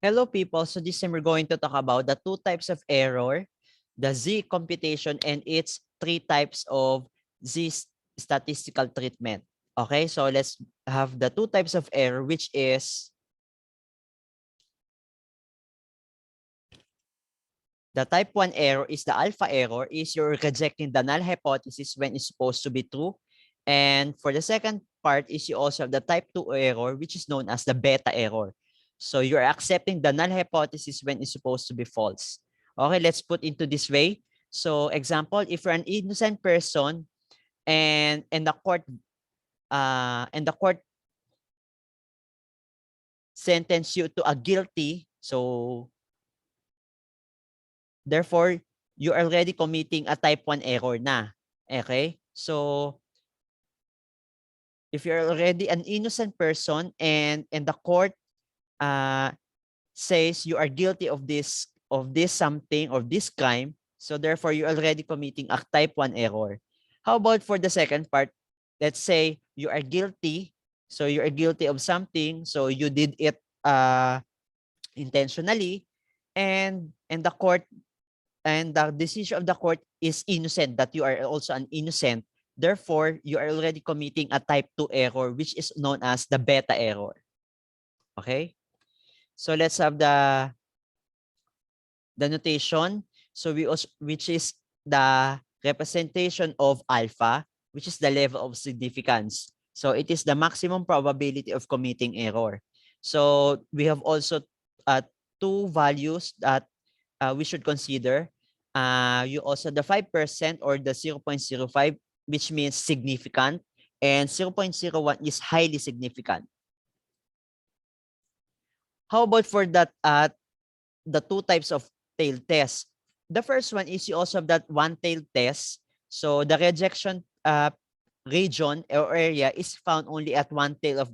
Hello people, so this time we're going to talk about the two types of error, the Z computation and its three types of Z statistical treatment. Okay, so let's have the two types of error, which is the type 1 error is the alpha error, is you're rejecting the null hypothesis when it's supposed to be true. And for the second part is you also have the type 2 error, which is known as the beta error. So you're accepting the null hypothesis when it's supposed to be false. Okay, let's put into this way. So example, if you're an innocent person and the court sentence you to a guilty, so therefore you are already committing a type 1 error na. Okay? So if you're already an innocent person and the court says you are guilty of this something or this crime, so therefore you're already committing a type 1 error. How about for the second part? Let's say you are guilty, so you are guilty of something, so you did it intentionally, and the court and the decision of the court is innocent, that you are also an innocent. Therefore, you are already committing a type 2 error, which is known as the beta error. Okay? So let's have the notation. So we also, which is the representation of alpha, which is the level of significance. So it is the maximum probability of committing error. So we have also two values that we should consider. You also the 5% or the 0.05, which means significant, and 0.01 is highly significant. How about for that the two types of tail test? The first one is you also have that one tail test. So the rejection region or area is found only at one tail of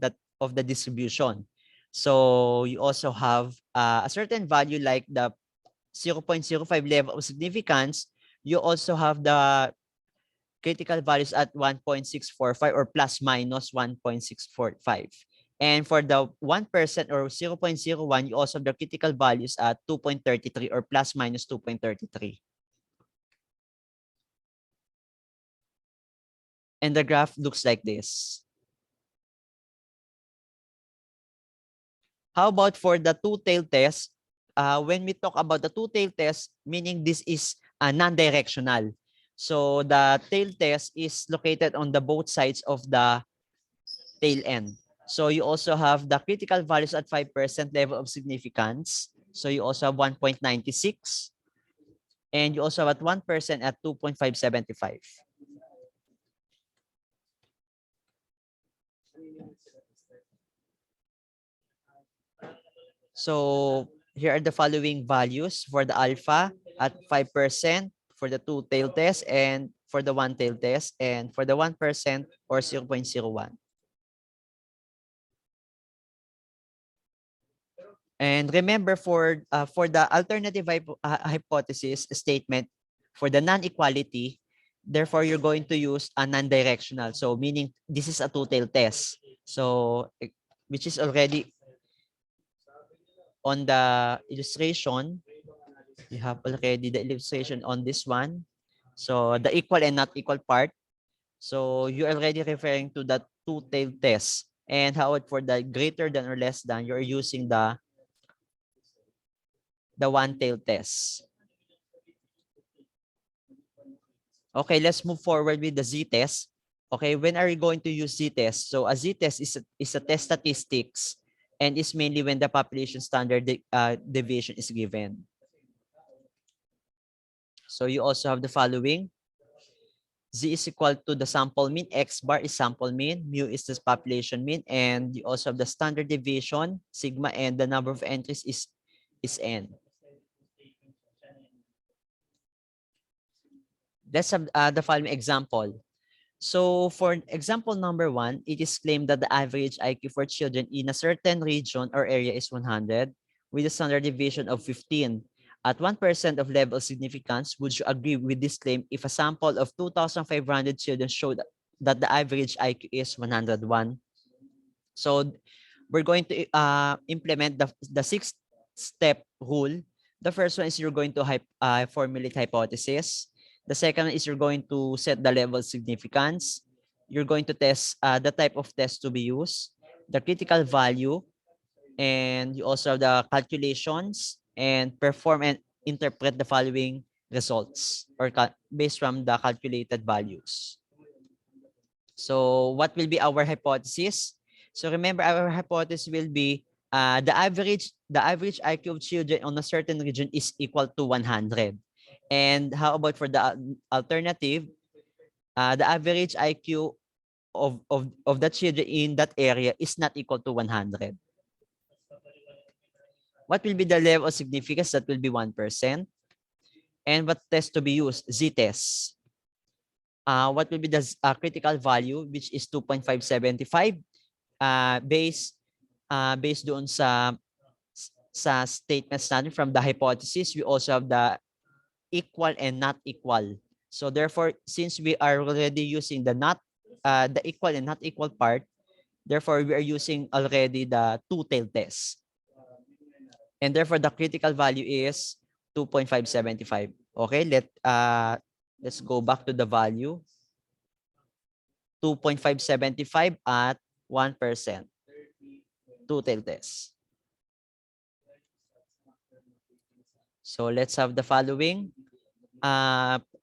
the distribution. So you also have a certain value like the 0.05 level of significance. You also have the critical values at 1.645 or plus minus 1.645. And for the 1% or 0.01, you also have the critical values at 2.33 or plus minus 2.33. And the graph looks like this. How about for the two-tailed test? When we talk about the two-tailed test, meaning this is non-directional. So the tail test is located on the both sides of the tail end. So you also have the critical values at 5% level of significance. So you also have 1.96. And you also have at 1% at 2.575. So here are the following values for the alpha at 5%, for the two-tailed test, and for the one-tailed test, and for the 1% or 0.01. And remember for the alternative hypothesis statement, for the non-equality, therefore you're going to use a non-directional. So meaning this is a two-tailed test. So which is already on the illustration. You have already the illustration on this one. So the equal and not equal part. So you're already referring to the two-tailed test. And how about for the greater than or less than, you're using the one-tailed test. Okay, let's move forward with the Z-test. Okay, when are you going to use Z-test? So a Z-test is a test statistics and is mainly when the population standard deviation is given. So you also have the following. Z is equal to the sample mean, X bar is sample mean, mu is the population mean, and you also have the standard deviation, sigma, and the number of entries is N. Let's have the following example. So for example number 1, it is claimed that the average IQ for children in a certain region or area is 100 with a standard deviation of 15. At 1% of level of significance, would you agree with this claim if a sample of 2,500 children showed that the average IQ is 101? So we're going to implement the step rule. The first one is you're going to formulate hypothesis. The second one is you're going to set the level of significance. You're going to test the type of test to be used, the critical value, and you also have the calculations and perform and interpret the following results or based from the calculated values. So what will be our hypothesis? So remember, our hypothesis will be the average IQ of children on a certain region is equal to 100. And how about for the alternative? The average IQ of the children in that area is not equal to 100. What will be the level of significance? That will be 1%. And what test to be used? Z-test. What will be the critical value, which is 2.575, based doon sa statements natin from the hypothesis. We also have the equal and not equal. So therefore, since we are already using the equal and not equal part, therefore we are using already the two-tailed test. And therefore the critical value is 2.575. Okay, let's go back to the value. 2.575 at 1%. Two-tailed test. So let's have the following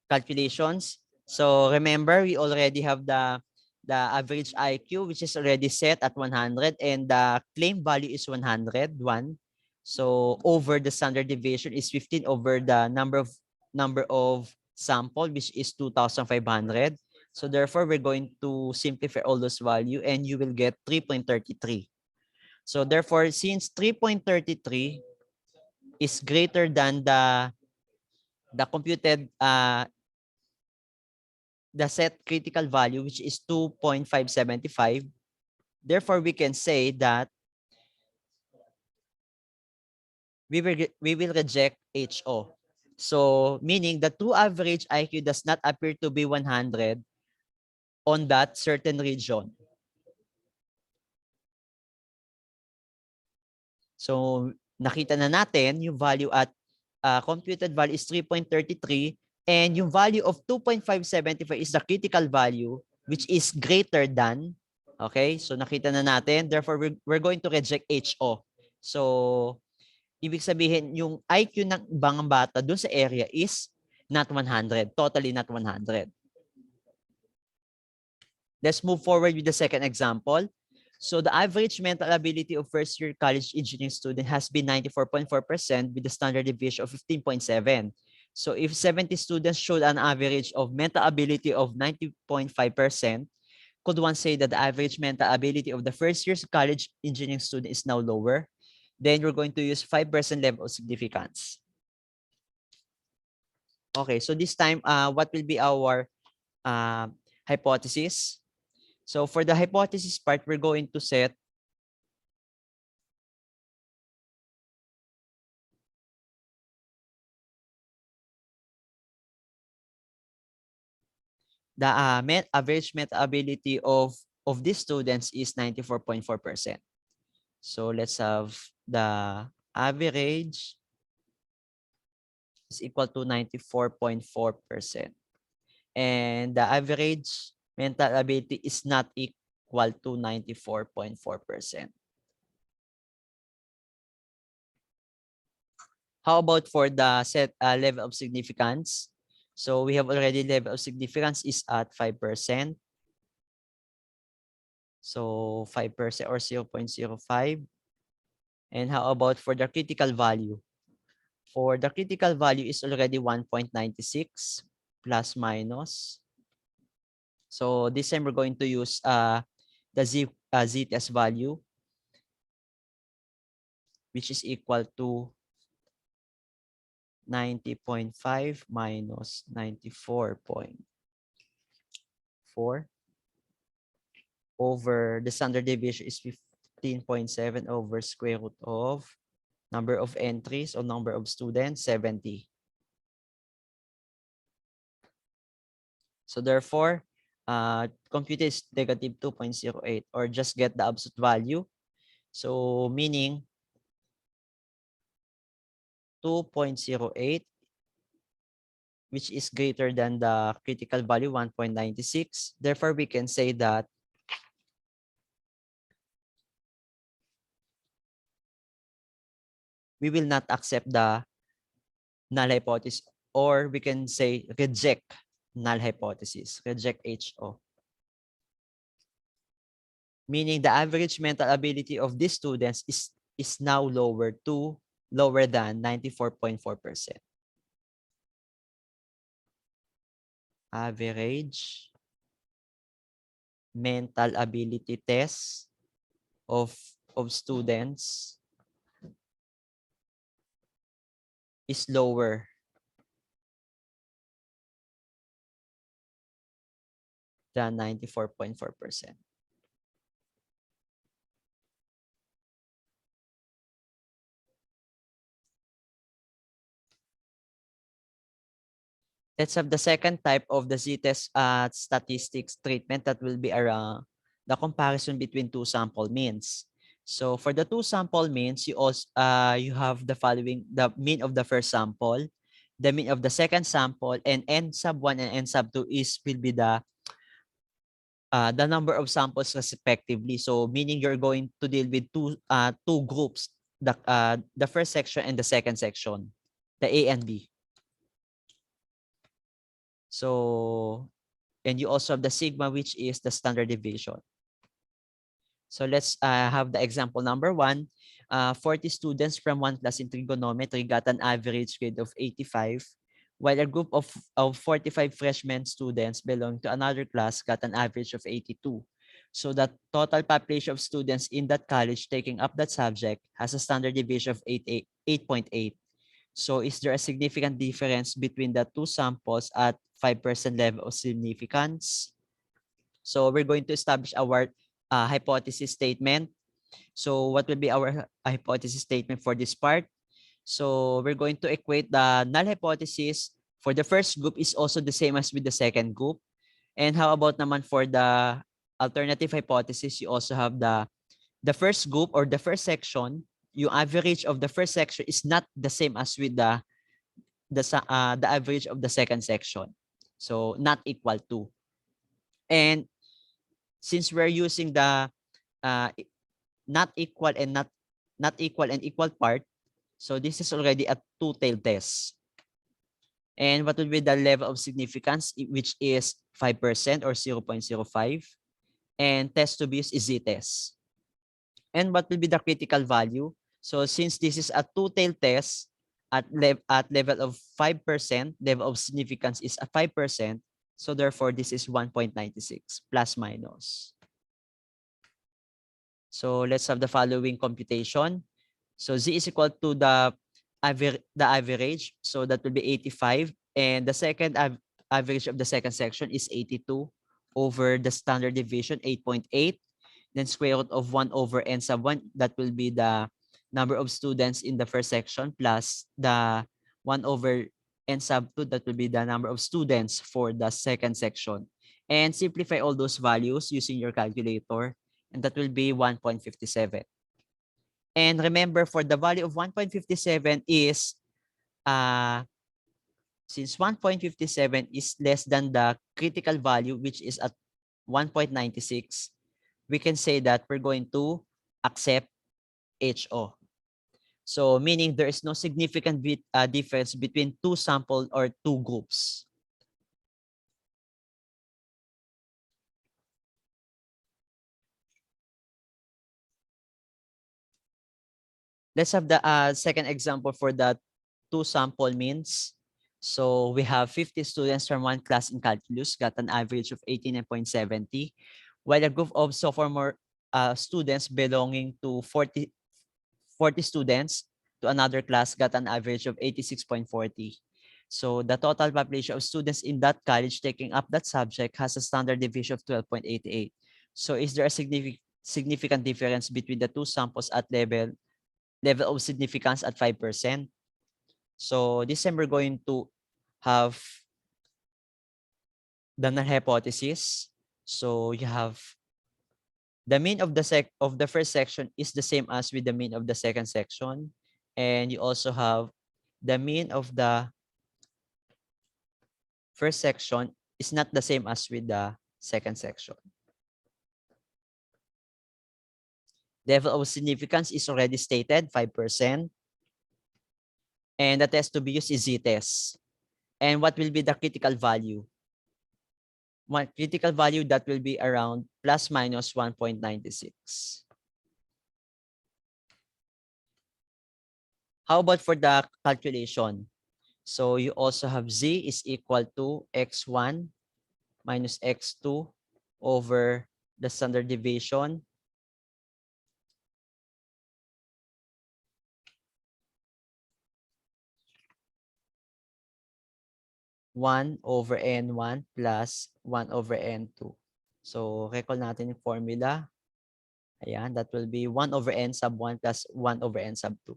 calculations. So remember, we already have the average IQ, which is already set at 100, and the claim value is 101. So over the standard deviation is 15 over the number of sample, which is 2,500. So therefore, we're going to simplify all those value, and you will get 3.33. So therefore, since 3.33 is greater than the computed the set critical value, which is 2.575, therefore we can say that we will reject HO. So meaning the true average IQ does not appear to be 100 on that certain region. So nakita na natin yung value at computed value is 3.33, and yung value of 2.575 is the critical value, which is greater than. Okay, so nakita na natin, therefore we're going to reject HO. So ibig sabihin yung IQ ng ibang bata dun sa area is not 100, totally not 100. Let's move forward with the second example. So the average mental ability of first-year college engineering student has been 94.4% with a standard deviation of 15.7. So if 70 students showed an average of mental ability of 90.5%, could one say that the average mental ability of the first-year college engineering student is now lower? Then we're going to use 5% level of significance. Okay, so this time, what will be our hypothesis? So for the hypothesis part, we're going to set the average mental ability of these students is 94.4%. So let's have the average is equal to 94.4%. And the average mental ability is not equal to 94.4%. How about for the set level of significance? So we have already level of significance is at 5%. So 5% or 0.05. And how about for the critical value? For the critical value is already 1.96 plus minus. So this time we're going to use the z-test value, which is equal to 90.5 minus 94.4 over the standard deviation is 15.7 over square root of number of entries or number of students, 70. So therefore, compute is negative 2.08, or just get the absolute value. So meaning 2.08, which is greater than the critical value 1.96. Therefore, we can say that we will not accept the null hypothesis, or we can say reject null hypothesis, reject HO. Meaning the average mental ability of these students is now lower than 94.4%. Average mental ability test of students is lower than 94.4%. Let's have the second type of the Ztest statistics treatment, that will be around the comparison between two sample means. So for the two sample means, you also you have the following: the mean of the first sample, the mean of the second sample, and n sub 1 and n sub 2 will be the number of samples respectively. So meaning you're going to deal with two groups, the first section and the second section, the A and B. So, and you also have the sigma, which is the standard deviation. So let's have the example number 1. 40 students from one class in trigonometry got an average grade of 85, while a group of 45 freshman students belonging to another class got an average of 82. So the total population of students in that college taking up that subject has a standard deviation of 8.8. So is there a significant difference between the two samples at 5% level of significance? So we're going to establish our hypothesis statement. So what will be our hypothesis statement for this part? So we're going to equate the null hypothesis for the first group is also the same as with the second group. And how about naman for the alternative hypothesis? You also have the first group or the first section. Yung average of the first section is not the same as with the average of the second section. So not equal to. And since we're using the uh, not equal and not equal and equal part, so this is already a two-tailed test. And what would be the level of significance, which is 5% or 0.05, and test to be used is Z-test. And what will be the critical value? So since this is a two-tailed test at level of 5%, level of significance is a 5%. So therefore, this is 1.96 plus minus. So let's have the following computation. So Z is equal to the average. So that will be 85. And the second average of the second section is 82 over the standard deviation 8.8. Then square root of 1 over n sub 1. That will be the number of students in the first section plus the 1 over n sub 2. That will be the number of students for the second section. And simplify all those values using your calculator. And that will be 1.57. And remember, for the value of 1.57 is, since 1.57 is less than the critical value, which is at 1.96, we can say that we're going to accept HO. So meaning there is no significant difference between two sample or two groups. Let's have the second example for the two sample means. So we have 50 students from one class in calculus got an average of 89.70, while a group of sophomore students belonging to 40 students to another class got an average of 86.40. So the total population of students in that college taking up that subject has a standard deviation of 12.88. So is there a significant difference between the two samples at level of significance at 5%? So this time we're going to have the null hypothesis. So you have the mean of the first section is the same as with the mean of the second section, and you also have the mean of the first section is not the same as with the second section. Level of significance is already stated, 5%. And the test to be used is Ztest. And what will be the critical value? One critical value that will be around plus minus 1.96. How about for the calculation? So you also have Z is equal to X1 minus X2 over the standard deviation. One over N1 plus 1 over N2. So recall natin yung formula. Ayan, that will be 1 over N sub 1 plus 1 over N sub 2.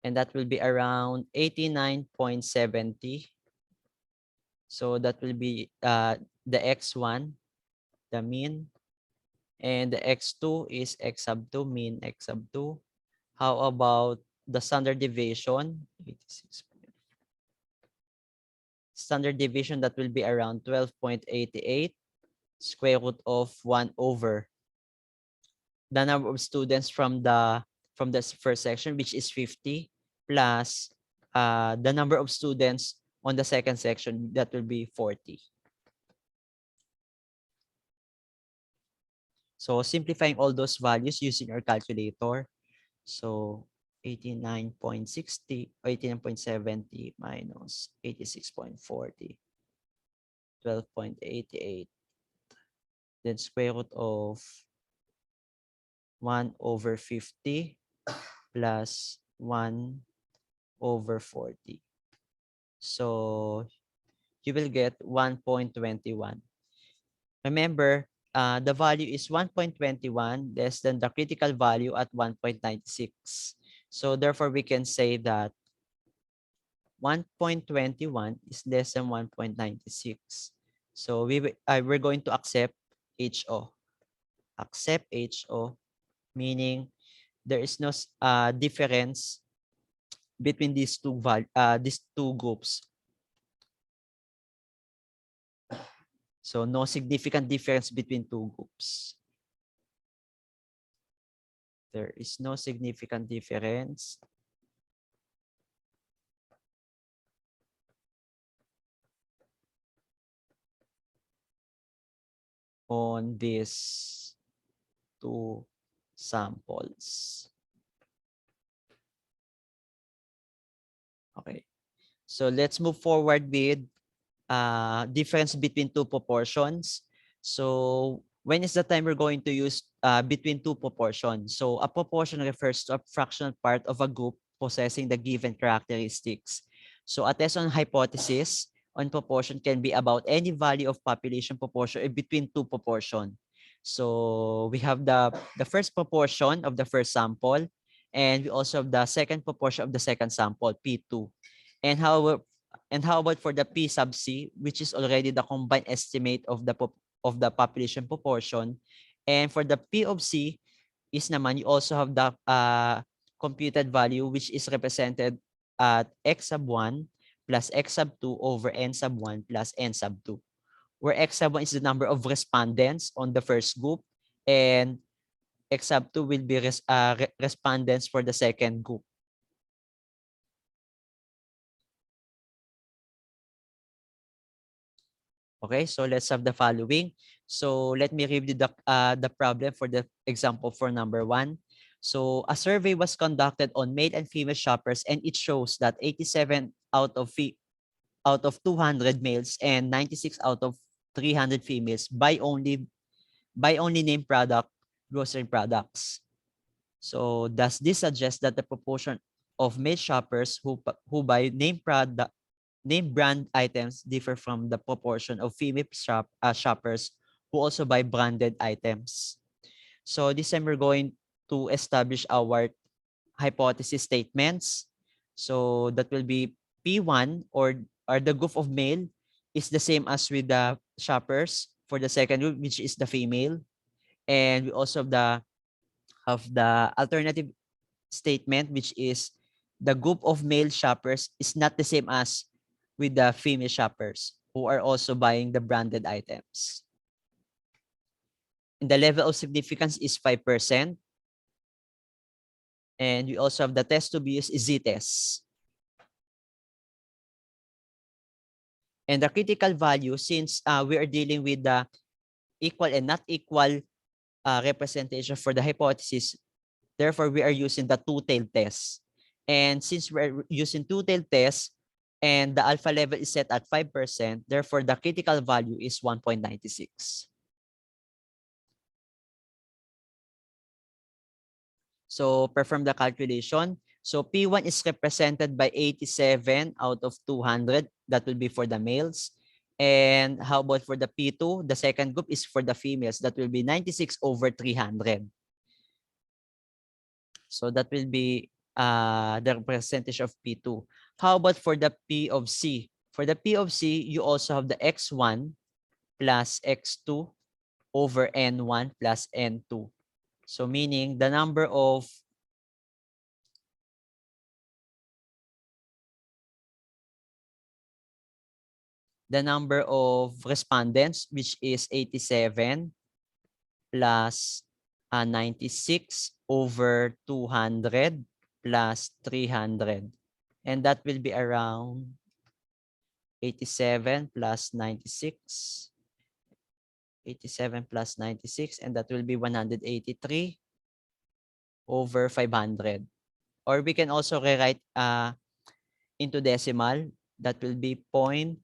And that will be around 89.70. So that will be the X1, the mean. And the X2 is X sub 2, mean X sub 2. How about the standard deviation? 86. Standard deviation, that will be around 12.88. Square root of 1 over the number of students from the first section, which is 50, plus the number of students on the second section, that will be 40. So simplifying all those values using our calculator. So 89.60, 89.70 minus 86.40, 12.88, then square root of 1 over 50 plus 1 over 40. So you will get 1.21. Remember, the value is 1.21 less than the critical value at 1.96. So therefore, we can say that 1.21 is less than 1.96. So we're going to accept HO. Accept HO, meaning there is no difference between these two groups. So no significant difference between two groups. There is no significant difference on these two samples. Okay. So let's move forward with difference between two proportions. So when is the time we're going to use between two proportions? So a proportion refers to a fractional part of a group possessing the given characteristics. So a test on hypothesis on proportion can be about any value of population proportion between two proportions. So we have the first proportion of the first sample, and we also have the second proportion of the second sample, P2. And how about for the P sub C, which is already the combined estimate of the population proportion. And for the P of C is naman, you also have the computed value, which is represented at X sub 1 plus X sub 2 over N sub 1 plus N sub 2. Where X sub 1 is the number of respondents on the first group, and X sub 2 will be respondents for the second group. Okay, so let's have the following. So let me review the problem for the example for number 1. So a survey was conducted on male and female shoppers, and it shows that 87 out of 200 males and 96 out of 300 females buy only name product grocery products. So does this suggest that the proportion of male shoppers who buy name brand items differ from the proportion of female shoppers who also buy branded items? So this time we're going to establish our hypothesis statements. So that will be P1 or the group of male is the same as with the shoppers for the second group, which is the female. And we also have the alternative statement, which is the group of male shoppers is not the same as with the female shoppers who are also buying the branded items. And the level of significance is 5%. And we also have the test to be used is Ztest. And the critical value, since we are dealing with the equal and not equal representation for the hypothesis, therefore we are using the two-tailed test. And since we're using two-tailed test and the alpha level is set at 5%, therefore the critical value is 1.96. So perform the calculation. So P1 is represented by 87 out of 200. That will be for the males. And how about for the P2? The second group is for the females. That will be 96 over 300. So that will be the percentage of P2. How about for the P of C? For the P of C, you also have the X1 plus X2 over N1 plus N2. So meaning the number of respondents, which is 87 plus 96 over 200 plus 300. And that will be around 87 plus 96. 87 plus 96, and that will be 183 over 500. Or we can also rewrite into decimal. That will be 0.37.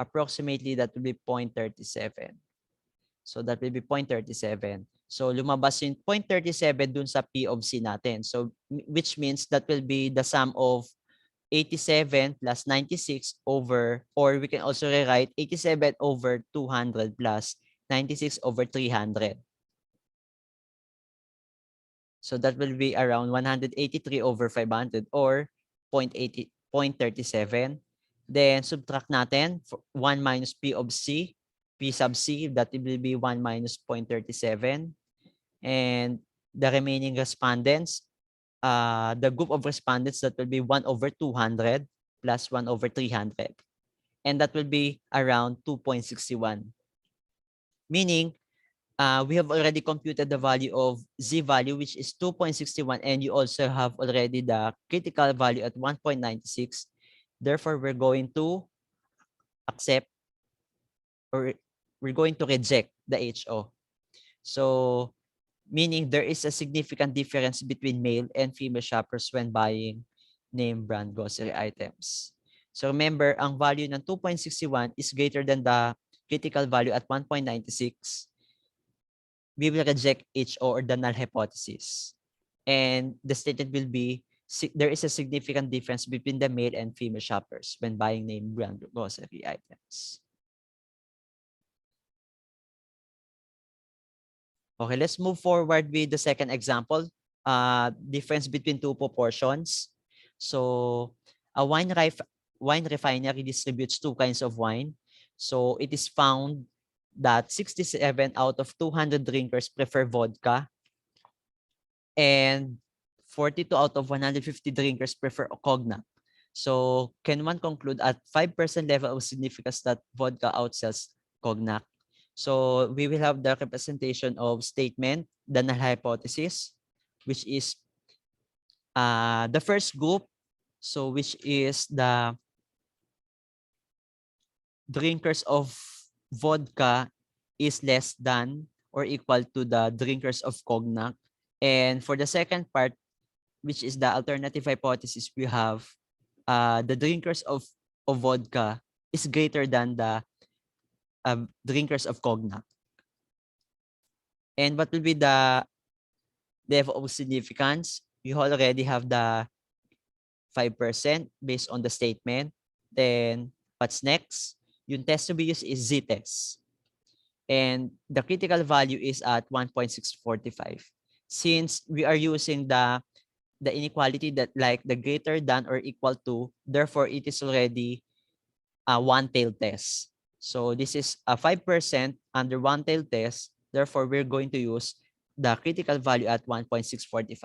Approximately, that will be 0.37. So that will be 0.37. So lumabas yung 0.37 dun sa P of C natin. So which means that will be the sum of 87 plus 96 over, or we can also rewrite 87 over 200 plus 96 over 300. So that will be around 183 over 500 or 0.37. Then subtract natin 1 minus P of C, P sub C, that will be 1 minus 0.37. And the remaining respondents, the group of respondents, that will be 1 over 200 plus 1 over 300. And that will be around 2.61. Meaning, we have already computed the value of Z value, which is 2.61, and you also have already the critical value at 1.96. Therefore, we're going to accept, or we're going to reject the HO. So, meaning there is a significant difference between male and female shoppers when buying name brand grocery items. So remember, ang value ng 2.61 is greater than the critical value at 1.96. We will reject HO or the null hypothesis. And the statement will be, there is a significant difference between the male and female shoppers when buying name brand grocery items. Okay, let's move forward with the second example. Difference between two proportions. So a wine refinery distributes two kinds of wine. So it is found that 67 out of 200 drinkers prefer vodka, and 42 out of 150 drinkers prefer cognac. So can one conclude at 5% level of significance that vodka outsells cognac? So we will have the representation of statement, the null hypothesis, which is the first group, so which is the drinkers of vodka is less than or equal to the drinkers of cognac. And for the second part, which is the alternative hypothesis, we have the drinkers of vodka is greater than the drinkers of cognac. And what will be the level of significance? You already have the 5% based on the statement. Then what's next? Yung test to be used is Z-test. And the critical value is at 1.645. Since we are using the inequality that like the greater than or equal to, therefore it is already a one-tailed test. So this is a 5% under one-tailed test. Therefore, we're going to use the critical value at 1.645.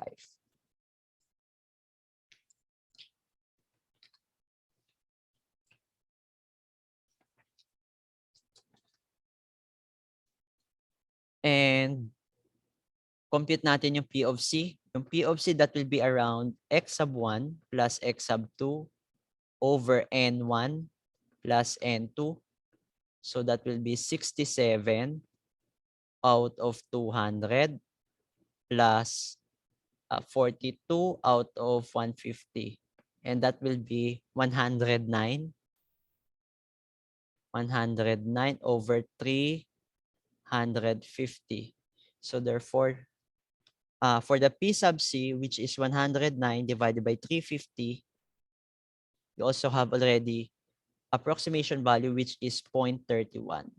And compute natin yung P of C. Yung P of C, that will be around x sub 1 plus x sub 2 over n1 plus n2. So that will be 67 out of 200 plus 42 out of 150. And that will be 109. 109 over 350. So therefore, for the P sub C, which is 109 divided by 350, you also have already approximation value, which is 0.31.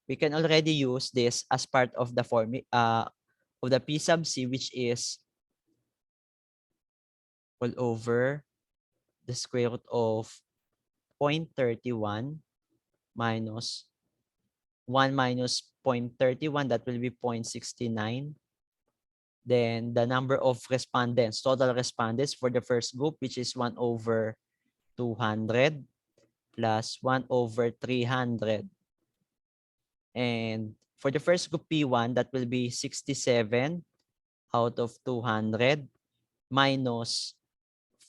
We can already use this as part of the of the P sub C, which is all over the square root of 0.31 minus 1 minus 0.31, that will be 0.69. Then the number of respondents, total respondents for the first group, which is 1 over 200 plus 1 over 300. And for the first group P1, that will be 67 out of 200 minus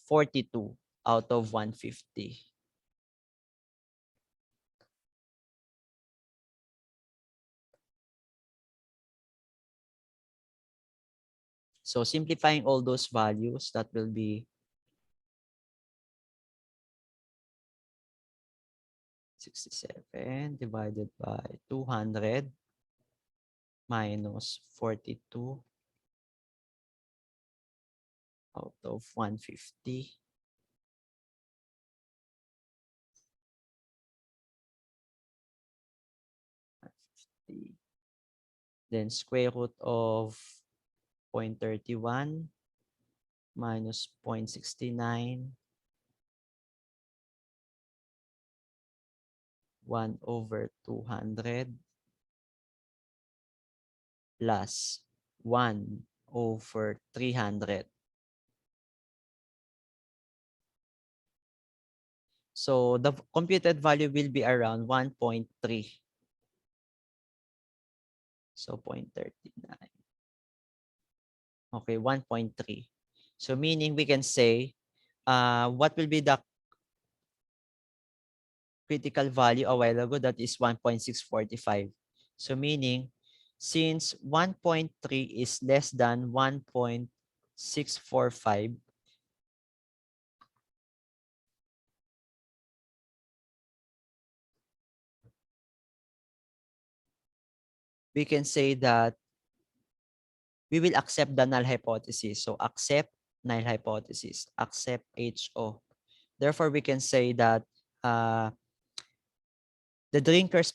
42 out of 150. So simplifying all those values, that will be 67 divided by 200 minus 42 out of 150. Then square root of 0.31 minus 0.69, 1 over 200 plus 1 over 300. So the computed value will be around 1.3. So 0.39. Okay, 1.3. So meaning we can say, what will be the critical value a while ago? That is 1.645. So meaning, since 1.3 is less than 1.645, we can say that we will accept the null hypothesis. So accept null hypothesis, accept HO. Therefore, we can say that the drinkers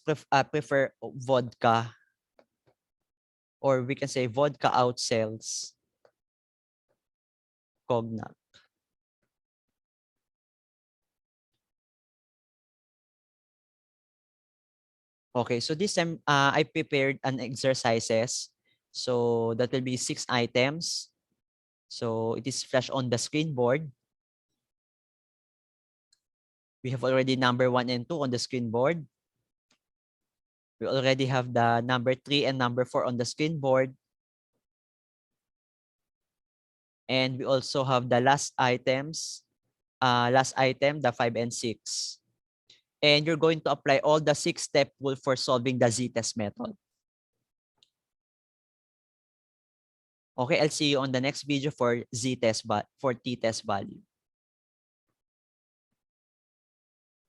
prefer vodka, or we can say vodka outsells cognac. Okay, so this time I prepared an exercises. So that will be 6 items. So it is flashed on the screen board. We have already number 1 and 2 on the screen board. We already have the number 3 and number 4 on the screen board. And we also have the last items, last item, the 5 and 6. And you're going to apply all the 6-step rule for solving the Ztest method. Okay, I'll see you on the next video for Ztest, for t-test value.